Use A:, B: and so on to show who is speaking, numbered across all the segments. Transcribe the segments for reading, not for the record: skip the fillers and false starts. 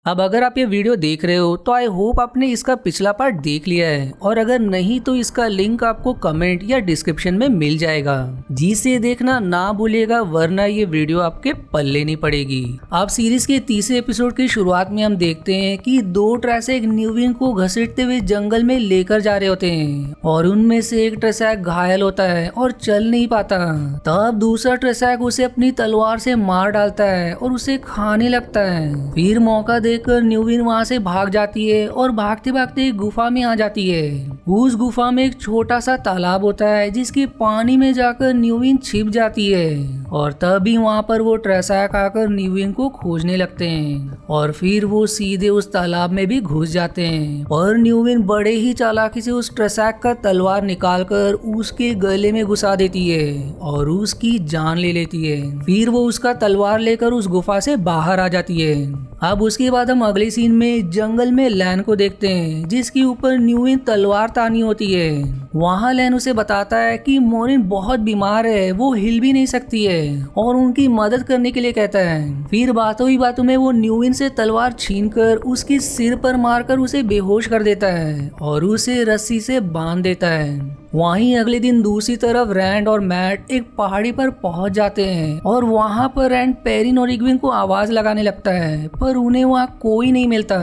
A: अब अगर आप ये वीडियो देख रहे हो तो आई होप आपने इसका पिछला पार्ट देख लिया है, और अगर नहीं तो इसका लिंक आपको कमेंट या डिस्क्रिप्शन में मिल जाएगा, जिसे देखना ना भूलिएगा, वरना ये वीडियो आपके पल्ले नहीं पड़ेगी। अब सीरीज के तीसरे एपिसोड की शुरुआत में हम देखते हैं कि दो ट्रेसैक न्यूविन को घसीटते हुए जंगल में लेकर जा रहे होते हैं और उनमें से एक ट्रेसैक घायल होता है और चल नहीं पाता। तब दूसरा ट्रेसैक उसे अपनी तलवार से मार डालता है और उसे खाने लगता है। फिर मौका देखकर न्यूविन वहां से भाग जाती है और भागते भागते एक गुफा में आ जाती है। उस गुफा में एक छोटा सा तालाब होता है जिसके पानी में जाकर न्यूविन छिप जाती है, और तभी वहां पर वो ट्रेसैक आकर न्यूविन को खोजने लगते हैं और फिर वो सीधे उस तालाब में भी घुस जाते हैं। और न्यूविन बड़े ही चालाकी से उस ट्रेसैक का तलवार निकालकर उसके गले में घुसा देती है और उसकी जान ले लेती है। फिर वो उसका तलवार लेकर उस गुफा से बाहर आ जाती है। अब उसके बाद हम अगले सीन में जंगल में लैन को देखते हैं, जिसके ऊपर न्यूविन तलवार तानी होती है। वहाँ लैन उसे बताता है कि मोरिन बहुत बीमार है, वो हिल भी नहीं सकती है, और उनकी मदद करने के लिए कहता है। फिर बातों ही बातों में वो न्यूविन से तलवार छीनकर उसके सिर पर मारकर उसे बेहोश कर देता है और उसे रस्सी से बांध देता है। वहीं अगले दिन दूसरी तरफ रैंड और मैट एक पहाड़ी पर पहुंच जाते हैं और वहां पर रैंड पेरिन और इग्विन को आवाज लगाने लगता है, पर उन्हें वहां कोई नहीं मिलता।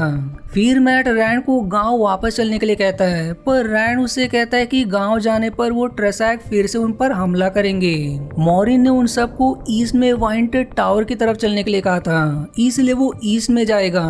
A: फिर मैट रैंड को गांव वापस चलने के लिए कहता है, पर रैंड उसे कहता है कि गांव जाने पर वो ट्रेसैक फिर से उन पर हमला करेंगे। मोरिन ने उन सबको ईस्ट में वाइंटेड टावर की तरफ चलने के लिए कहा था, इसलिए वो ईस्ट में जाएगा।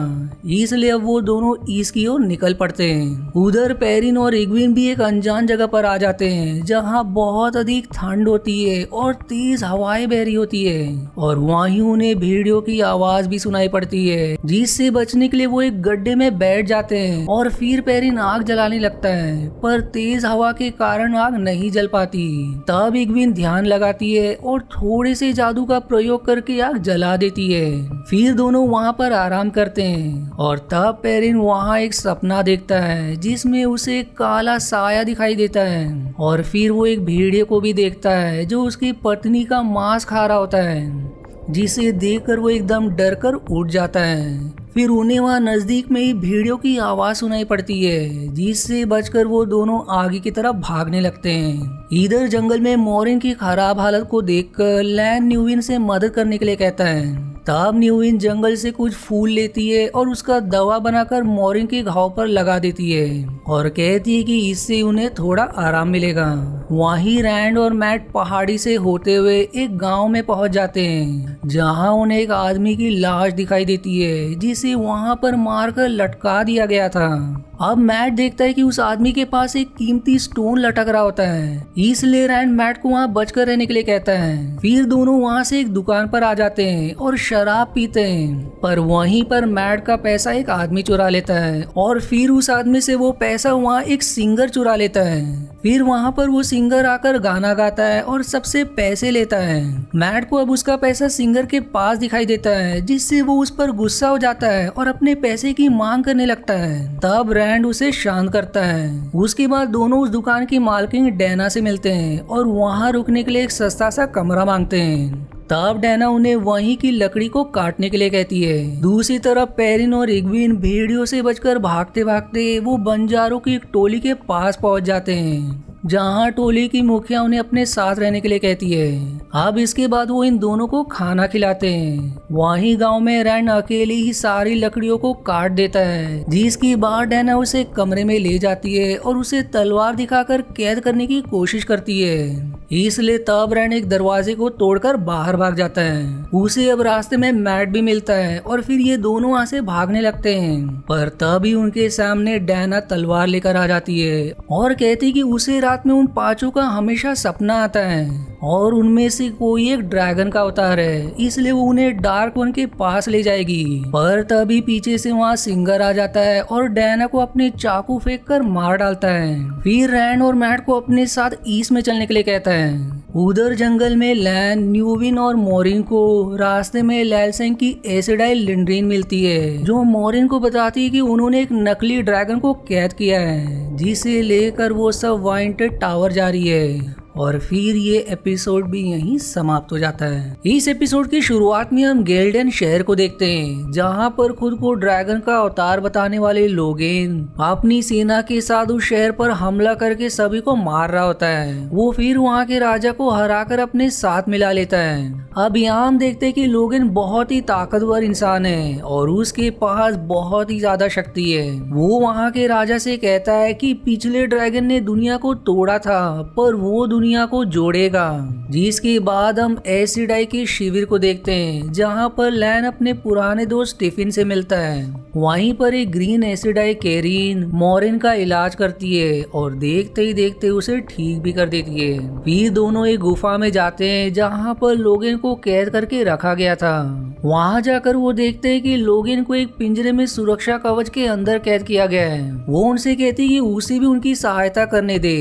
A: इसलिए अब वो दोनों ईस्ट की ओर निकल पड़ते हैं। उधर पेरिन और इग्विन भी एक अनजान जगह पर आ जाते हैं जहाँ बहुत अधिक ठंड होती है और तेज हवाएं बह रही होती है, और वहीं उन्हें भेड़ियों की आवाज भी सुनाई पड़ती है, जिससे बचने के लिए वो एक गड्ढे में बैठ जाते हैं। और फिर पेरिन आग जलाने लगता है, पर तेज हवा के कारण आग नहीं जल पाती। तब इग्विन ध्यान लगाती है और थोड़े से जादू का प्रयोग करके आग जला देती है। फिर दोनों वहां पर आराम करते हैं, और तब पेरिन वहां एक सपना देखता है जिसमें उसे एक काला साया दिखाई देता है, और फिर वो एक भेड़िए को भी देखता है जो उसकी पत्नी का मांस खा रहा होता है, जिसे देखकर वो एकदम डर कर उठ जाता है। फिर उन्हें वहाँ नजदीक में ही भेड़ियों की आवाज सुनाई पड़ती है, जिससे बचकर वो दोनों आगे की तरफ भागने लगते हैं। इधर जंगल में मोरिन की खराब हालत को देखकर लैन न्यूविन से मदद करने के लिए कहता है। तब न्यूविन जंगल से कुछ फूल लेती है और उसका दवा बनाकर मोरिन के घाव पर लगा देती है और कहती है कि इससे उन्हें थोड़ा आराम मिलेगा। वहीं रैंड और मैट पहाड़ी से होते हुए एक गांव में पहुंच जाते हैं, जहां उन्हें एक आदमी की लाश दिखाई देती है, जिसे वहां पर मारकर लटका दिया गया था। अब मैट देखता है कि उस आदमी के पास एक कीमती स्टोन लटक रहा होता है, इसलिए रैंड मैट को वहां बचकर रहने के लिए कहता है। फिर दोनों वहां से एक दुकान पर आ जाते हैं और शराब पीते हैं, पर वहीं पर मैट का पैसा एक आदमी चुरा लेता है, और फिर उस आदमी से वो पैसा वहाँ एक सिंगर चुरा लेता है। फिर वहाँ पर वो सिंगर आकर गाना गाता है और सबसे पैसे लेता है। मैट को अब उसका पैसा सिंगर के पास दिखाई देता है, जिससे वो उस पर गुस्सा हो जाता है और अपने पैसे की मांग करने लगता है। तब रैंड उसे शांत करता है। उसके बाद दोनों उस दुकान की मालकिन डैना से मिलते हैं और वहाँ रुकने के लिए एक सस्ता सा कमरा मांगते हैं। तब डैना उन्हें वहीं की लकड़ी को काटने के लिए कहती है। दूसरी तरफ पेरिन और इग्विन भेड़ियों से बचकर भागते भागते वो बंजारों की एक टोली के पास पहुंच जाते हैं, जहां टोली की मुखिया उन्हें अपने साथ रहने के लिए कहती है। अब इसके बाद वो इन दोनों को खाना खिलाते हैं। वहीं गांव में रैंड अकेले ही सारी लकड़ियों को काट देता है, जिसकी बाद डैना उसे कमरे में ले जाती है और उसे तलवार दिखाकर कैद करने की कोशिश करती है। इसलिए तब रैंड एक दरवाजे को तोड़कर बाहर भाग जाता है। उसे अब रास्ते में मैट भी मिलता है और फिर ये दोनों वहां से भागने लगते हैं, पर तभी उनके सामने डैना तलवार लेकर आ जाती है और कहती कि उसे रात में उन पांचों का हमेशा सपना आता है और उनमें से कोई एक ड्रैगन का अवतार है, इसलिए वो उन्हें डार्क वन के पास ले जाएगी। पर तभी पीछे से वहाँ सिंगर आ जाता है और डैना को अपने चाकू फेंक कर मार डालता है। फिर रैंड और मैट को अपने साथ ईस्ट में चलने के लिए कहता है। उधर जंगल में लैन, न्यूविन और मोरिन को रास्ते में लैलसेंग की एसिडाइल लिंड्रीन मिलती है, जो मोरिन को बताती है कि उन्होंने एक नकली ड्रैगन को कैद किया है, जिसे लेकर वो सब वाइंटेड टावर जा रही है। और फिर ये एपिसोड भी यहीं समाप्त हो जाता है। इस एपिसोड की शुरुआत में हम गेल्डन शहर को देखते हैं, जहाँ पर खुद को ड्रैगन का अवतार बताने वाले लोगेन अपनी सेना के साथ उस शहर पर हमला करके सभी को मार रहा होता है। वो फिर वहाँ के राजा को हराकर अपने साथ मिला लेता है। अब यहाँ हम देखते हैं कि लोगेन बहुत ही ताकतवर इंसान है और उसके पास बहुत ही ज्यादा शक्ति है। वो वहाँ के राजा से कहता है कि पिछले ड्रैगन ने दुनिया को तोड़ा था पर वो दुनिया को जोड़ेगा। जिसके बाद हम एसिड आई के शिविर को देखते हैं, जहाँ पर लैन अपने पुराने दोस्त स्टीफन से मिलता है। वहीं पर एक ग्रीन एसिड आई कैरीन मॉरिन का इलाज करती है और देखते ही देखते उसे ठीक भी कर देती है। फिर दोनों एक गुफा में जाते हैं, जहाँ पर लोगेन को कैद करके रखा गया था। वहाँ जाकर वो देखते हैं कि लोगेन को एक पिंजरे में सुरक्षा कवच के अंदर कैद किया गया है। वो उनसे कहती है कि उसे भी उनकी सहायता करने दे।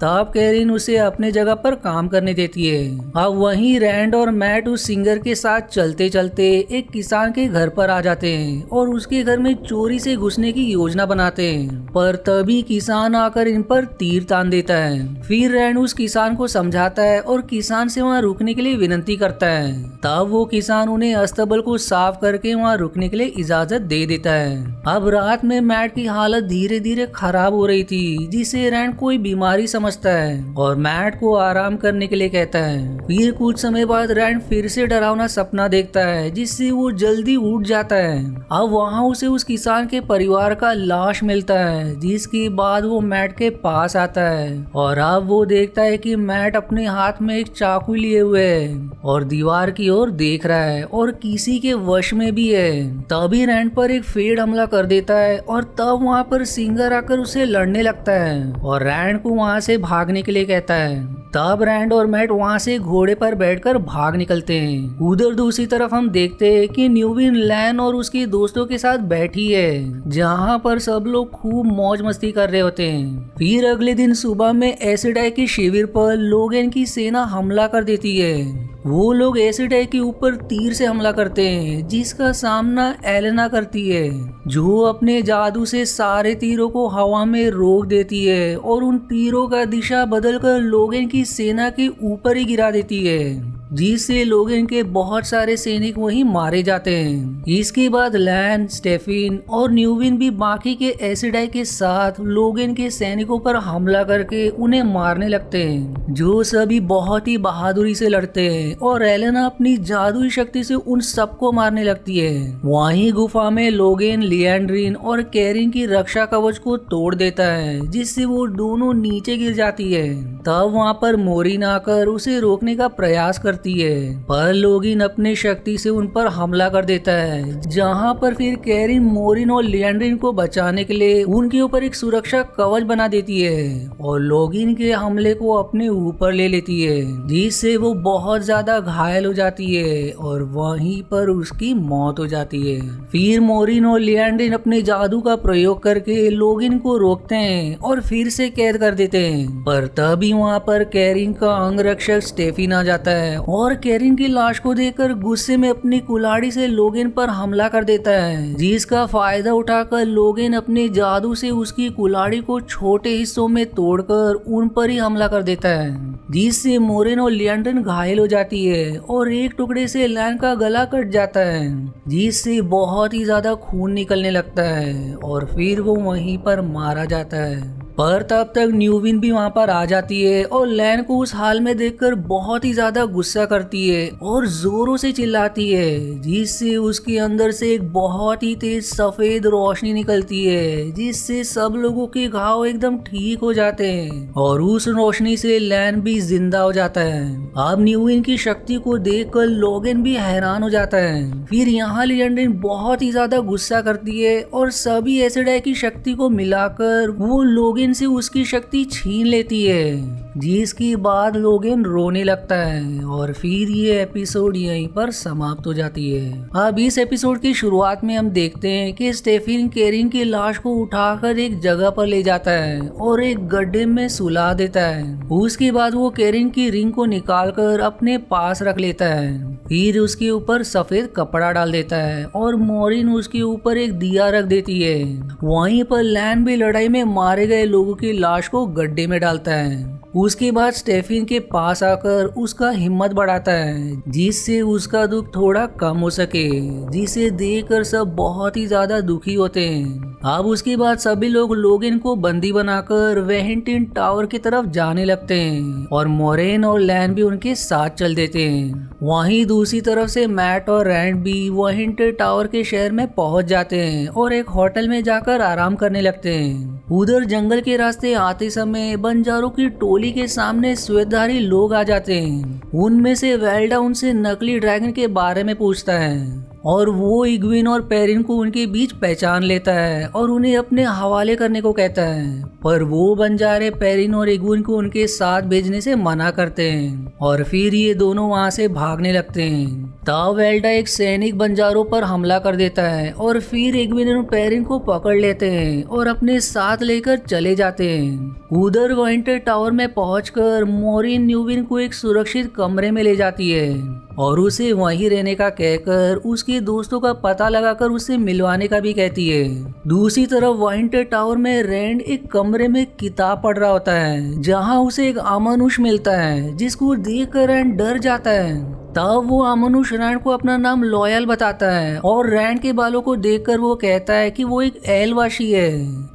A: तब कैरीन उसे अपने जगह पर काम करने देती है। अब वहीं रैंड और मैट उस सिंगर के साथ चलते चलते एक किसान के घर पर आ जाते हैं और उसके घर में चोरी से घुसने की योजना बनाते हैं, पर तभी किसान आकर इन पर तीर तान देता है। फिर रैंड उस किसान को समझाता है और किसान से वहाँ रुकने के लिए विनती करता है। तब वो किसान उन्हें अस्तबल को साफ करके वहाँ रुकने के लिए इजाजत दे देता है। अब रात में मैट की हालत धीरे धीरे खराब हो रही थी, जिसे रैंड कोई बीमारी समझता है और मैट को आराम करने के लिए कहता है। फिर कुछ समय बाद रैंड फिर से डरावना सपना देखता है, जिससे वो जल्दी उठ जाता है। अब वहाँ उसे उस किसान के परिवार का लाश मिलता है, जिसके बाद वो मैट के पास आता है और अब वो देखता है कि मैट अपने हाथ में एक चाकू लिए हुए है और दीवार की ओर देख रहा है और किसी के वश में भी है। तभी रैंड पर एक फेड हमला कर देता है और तब वहाँ पर सिंगर आकर उसे लड़ने लगता है और रैंड को वहाँ से भागने के लिए कहता है। तब रैंड और मैट वहाँ से घोड़े पर बैठकर भाग निकलते हैं। उधर दूसरी तरफ हम देखते हैं कि न्यूविन लैन और उसके दोस्तों के साथ बैठी है, जहाँ पर सब लोग खूब मौज मस्ती कर रहे होते हैं। फिर अगले दिन सुबह में एसिड आई के शिविर पर लोगेन की सेना हमला कर देती है। वो लोग एसिड आई के ऊपर तीर से हमला करते हैं, जिसका सामना एलेना करती है, जो अपने जादू से सारे तीरों को हवा में रोक देती है और उन तीरों का दिशा बदलकर लोगेन की सेना के ऊपर ही गिरा देती है, जिससे लोगेन के बहुत सारे सैनिक वहीं मारे जाते हैं। इसके बाद लैन, स्टेफिन और न्यूविन भी बाकी के एसिड आई के साथ लोगेन के सैनिकों पर हमला करके उन्हें मारने लगते हैं, जो सभी बहुत ही बहादुरी से लड़ते हैं और एलेना अपनी जादुई शक्ति से उन सबको मारने लगती है। वहीं गुफा में लोगेन लिएंड्रिन और कैरिन की रक्षा कवच को तोड़ देता है, जिससे वो दोनों नीचे गिर जाती है। तब वहाँ पर मोरिन आकर उसे रोकने का प्रयास करती है, पर लोगिन अपने शक्ति से उन पर हमला कर देता है, जहाँ पर फिर कैरिन मोरिन और लिएंड्रिन को बचाने के लिए उनके ऊपर एक सुरक्षा कवच बना देती है और लोगिन के हमले को अपने ऊपर ले लेती है, जिससे वो बहुत ज्यादा घायल हो जाती है और वहीं पर उसकी मौत हो जाती है। फिर मोरिन और लिएंड्रिन अपने जादू का प्रयोग करके लोगिन को रोकते हैं और फिर से कैद कर देते हैं, पर तभी वहाँ पर कैरिन का अंगरक्षक स्टेफिन आ जाता है और कैरिन की लाश को देखकर गुस्से में अपनी कुल्हाड़ी से लोगेन पर हमला कर देता है, जिसका फायदा उठाकर लोगेन अपने जादू से उसकी कुल्हाड़ी को छोटे हिस्सों में तोड़कर उन पर ही हमला कर देता है, जिससे मोरिन और लिएंड्रिन घायल हो जाती है और एक टुकड़े से लैन का गला कट जाता है, जिससे बहुत ही ज्यादा खून निकलने लगता है और फिर वो वहीं पर मारा जाता है। पर तब तक न्यूविन भी वहाँ पर आ जाती है और लैन को उस हाल में देखकर बहुत ही ज्यादा गुस्सा करती है और जोरों से चिल्लाती है, जिससे उसके अंदर से एक बहुत ही तेज सफेद रोशनी निकलती है, जिससे सब लोगों के घाव एकदम ठीक हो जाते हैं और उस रोशनी से लैन भी जिंदा हो जाता है। अब न्यूविन की शक्ति को देखकर लोगेन भी हैरान हो जाता है। फिर यहाँ लिएंड्रिन बहुत ही ज्यादा गुस्सा करती है और सभी एसिड आई की शक्ति को मिलाकर वो लोगेन से उसकी शक्ति छीन लेती है, जिसके बाद लोगेन रोने लगता है और फिर ये एपिसोड यहीं पर समाप्त हो जाती है। अब इस एपिसोड की शुरुआत में हम देखते हैं कि स्टेफिन कैरिन की लाश को उठाकर एक जगह पर ले जाता है और एक गड्ढे में सुला देता है। उसके बाद वो कैरिन की रिंग को निकालकर अपने पास रख लेता है, फिर उसके ऊपर सफेद कपड़ा डाल देता है और मोरिन उसके ऊपर एक दिया रख देती है। वहीं पर लैन भी लड़ाई में मारे गए लोगों की लाश को गड्ढे में डालता है। उसके बाद स्टेफिन के पास आकर उसका हिम्मत बढ़ाता है जिससे उसका दुख थोड़ा कम हो सके, जिसे देखकर सब बहुत ही ज्यादा दुखी होते हैं। अब उसके बाद सभी लोग लोगिन को बंदी बनाकर वेहेंटिन टावर की तरफ जाने लगते हैं और मोरेन और लैन भी उनके साथ चल देते हैं। वहीं दूसरी तरफ से मैट और रैंड भी वेहेंटिन टावर के शहर में पहुंच जाते हैं और एक होटल में जाकर आराम करने लगते हैं। उधर जंगल के रास्ते आते समय बंजारों की टोली के सामने श्वेतधारी लोग आ जाते हैं। उनमें से वेल्डा उनसे नकली ड्रैगन के बारे में पूछता है और वो इग्विन और पेरिन को उनके बीच पहचान लेता है और उन्हें अपने हवाले करने को कहता है, पर वो बंजारे पेरिन और इग्विन को उनके साथ भेजने से मना करते हैं और फिर ये दोनों वहाँ से भागने लगते हैं। तब वेल्डा एक सैनिक बंजारों पर हमला कर देता है और फिर इग्विन और पेरिन को पकड़ लेते हैं और अपने साथ लेकर चले जाते हैं। उधर वेहेंटिन टावर में पहुंचकर मोरिन न्यूविन को एक सुरक्षित कमरे में ले जाती है और उसे वहीं रहने का कहकर उसके दोस्तों का पता लगाकर उसे मिलवाने का भी कहती है। दूसरी तरफ वेहेंटिन टावर में रैंड एक कमरे में किताब पढ़ रहा होता है जहां उसे एक अमानुष मिलता है जिसको देखकर रैंड डर जाता है। तब वो अमानुष रैंड को अपना नाम लॉयल बताता है और रैंड के बालों को देखकर वो कहता है कि वो एक एलवाशी है।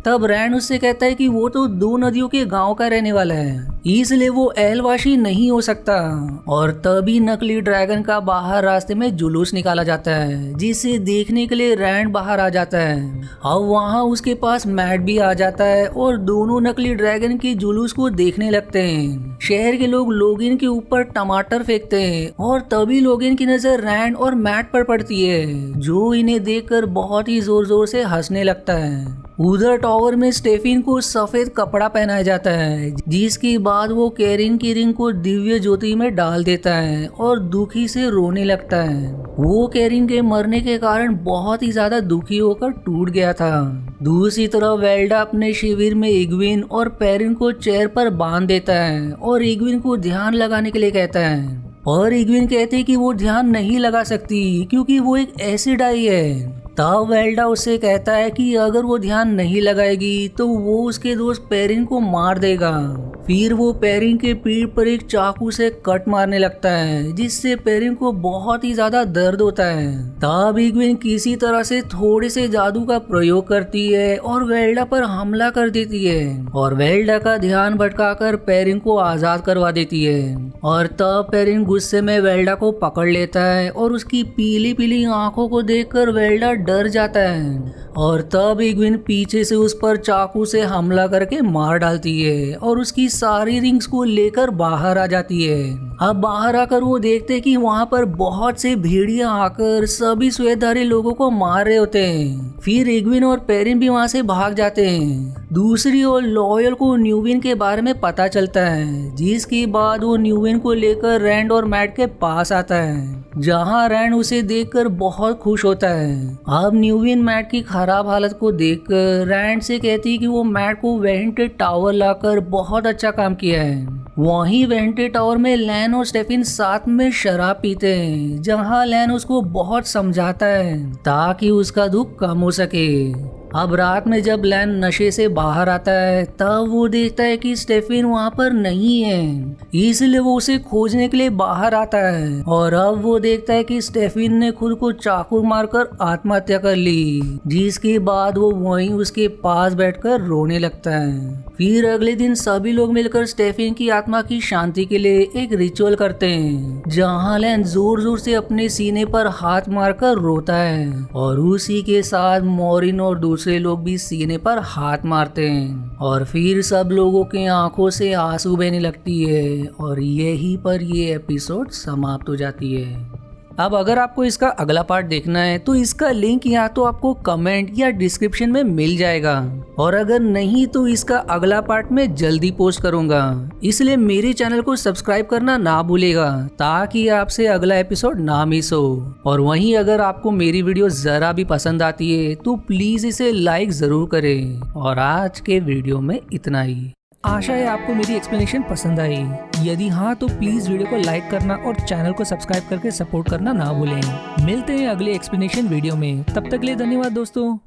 A: तब रैंड उससे कहता है कि वो तो 2 नदियों के गांव का रहने वाला है, इसलिए वो एलवाशी नहीं हो सकता। और तभी नकली ड्रैगन का बाहर रास्ते में जुलूस निकाला जाता है जिसे देखने के लिए रैंड बाहर आ जाता है। अब वहाँ उसके पास मैट भी आ जाता है और दोनों नकली ड्रैगन के जुलूस को देखने लगते हैं। शहर के लोग लोगिन के ऊपर टमाटर फेंकते हैं और तभी लोगिन की नजर रैंड और मैट पर पड़ती है जो इन्हें देखकर बहुत ही जोर जोर से हंसने लगता है। उधर टावर में स्टेफिन को सफेद कपड़ा पहनाया जाता है जिसके बाद वो कैरिन की रिंग को दिव्य ज्योति में डाल देता है और दुखी से रोने लगता है। वो कैरिन के मरने के कारण बहुत ही ज्यादा दुखी होकर टूट गया था। दूसरी तरफ वेल्डा अपने शिविर में इग्विन और पेरिन को चेयर पर बांध देता है और इग्विन को ध्यान लगाने के लिए कहता है, और इग्विन कहती है कि वो ध्यान नहीं लगा सकती क्योंकि वो एक एसिड आई है। तब वेल्डा उससे कहता है कि अगर वो ध्यान नहीं लगाएगी तो वो उसके दोस्त पेरिन को मार देगा। फिर वो पेरिन के पीठ पर एक चाकू से कट मारने लगता है जिससे पेरिन को बहुत ही ज्यादा दर्द होता है। तब इग्विन किसी तरह से थोड़े से जादू का प्रयोग करती है और वेल्डा पर हमला कर देती है और वेल्डा का ध्यान भटकाकर पेरिन को आजाद करवा देती है। और तब पेरिन गुस्से में वेल्डा को पकड़ लेता है और उसकी पीली पीली आंखों को देखकर वेल्डा डर जाता है और तब इग्विन पीछे से उस पर चाकू से हमला करके मार डालती है और उसकी सारी रिंग्स को लेकर बाहर आ जाती है। अब बाहर आकर वो देखते कि वहाँ पर बहुत से भेड़िया आकर सभी श्वेतधारी लोगों को मार रहे होते हैं। फिर इग्विन और पेरिन भी वहाँ से भाग जाते हैं। दूसरी ओर लॉयल को न्यूविन के बारे में पता चलता है जिसके बाद वो न्यूविन को लेकर रैंड और मैट के पास आता है जहाँ रैंड उसे देखकर बहुत खुश होता है। अब न्यूविन मैट की खराब हालत को देखकर रैंड से कहती है कि वो मैट को वेहेंटिन टावर लाकर बहुत अच्छा काम किया है। वहीं वेहेंटिन टावर में लैन और स्टेफिन साथ में शराब पीते हैं जहां लैन उसको बहुत समझाता है ताकि उसका दुख कम हो सके। अब रात में जब लैन नशे से बाहर आता है तब वो देखता है कि स्टेफिन वहाँ पर नहीं है, इसलिए वो उसे खोजने के लिए बाहर आता है। और अब वो देखता है कि स्टेफिन ने खुद को चाकू मारकर आत्महत्या कर ली, जिसके बाद वो वहीं उसके पास बैठकर रोने लगता है। फिर अगले दिन सभी लोग मिलकर स्टेफिन की आत्मा की शांति के लिए एक रिचुअल करते हैं जहाँ लैन जोर जोर से अपने सीने पर हाथ मारकर रोता है और उसी के साथ मोरिन और दूसरे लोग भी सीने पर हाथ मारते हैं और फिर सब लोगों के आंखों से आंसू बहने लगती है और यहीं पर ये एपिसोड समाप्त हो जाती है। अब अगर आपको इसका अगला पार्ट देखना है तो इसका लिंक या तो आपको कमेंट या डिस्क्रिप्शन में मिल जाएगा, और अगर नहीं तो इसका अगला पार्ट मैं जल्दी पोस्ट करूंगा, इसलिए मेरे चैनल को सब्सक्राइब करना ना भूलेगा ताकि आपसे अगला एपिसोड ना मिस हो। और वहीं अगर आपको मेरी वीडियो जरा भी पसंद आती है तो प्लीज इसे लाइक जरूर करें। और आज के वीडियो में इतना ही। आशा है आपको मेरी एक्सप्लेनेशन पसंद आई। यदि हाँ तो प्लीज वीडियो को लाइक करना और चैनल को सब्सक्राइब करके सपोर्ट करना ना भूलें। मिलते हैं अगले एक्सप्लेनेशन वीडियो में, तब तक के लिए धन्यवाद दोस्तों।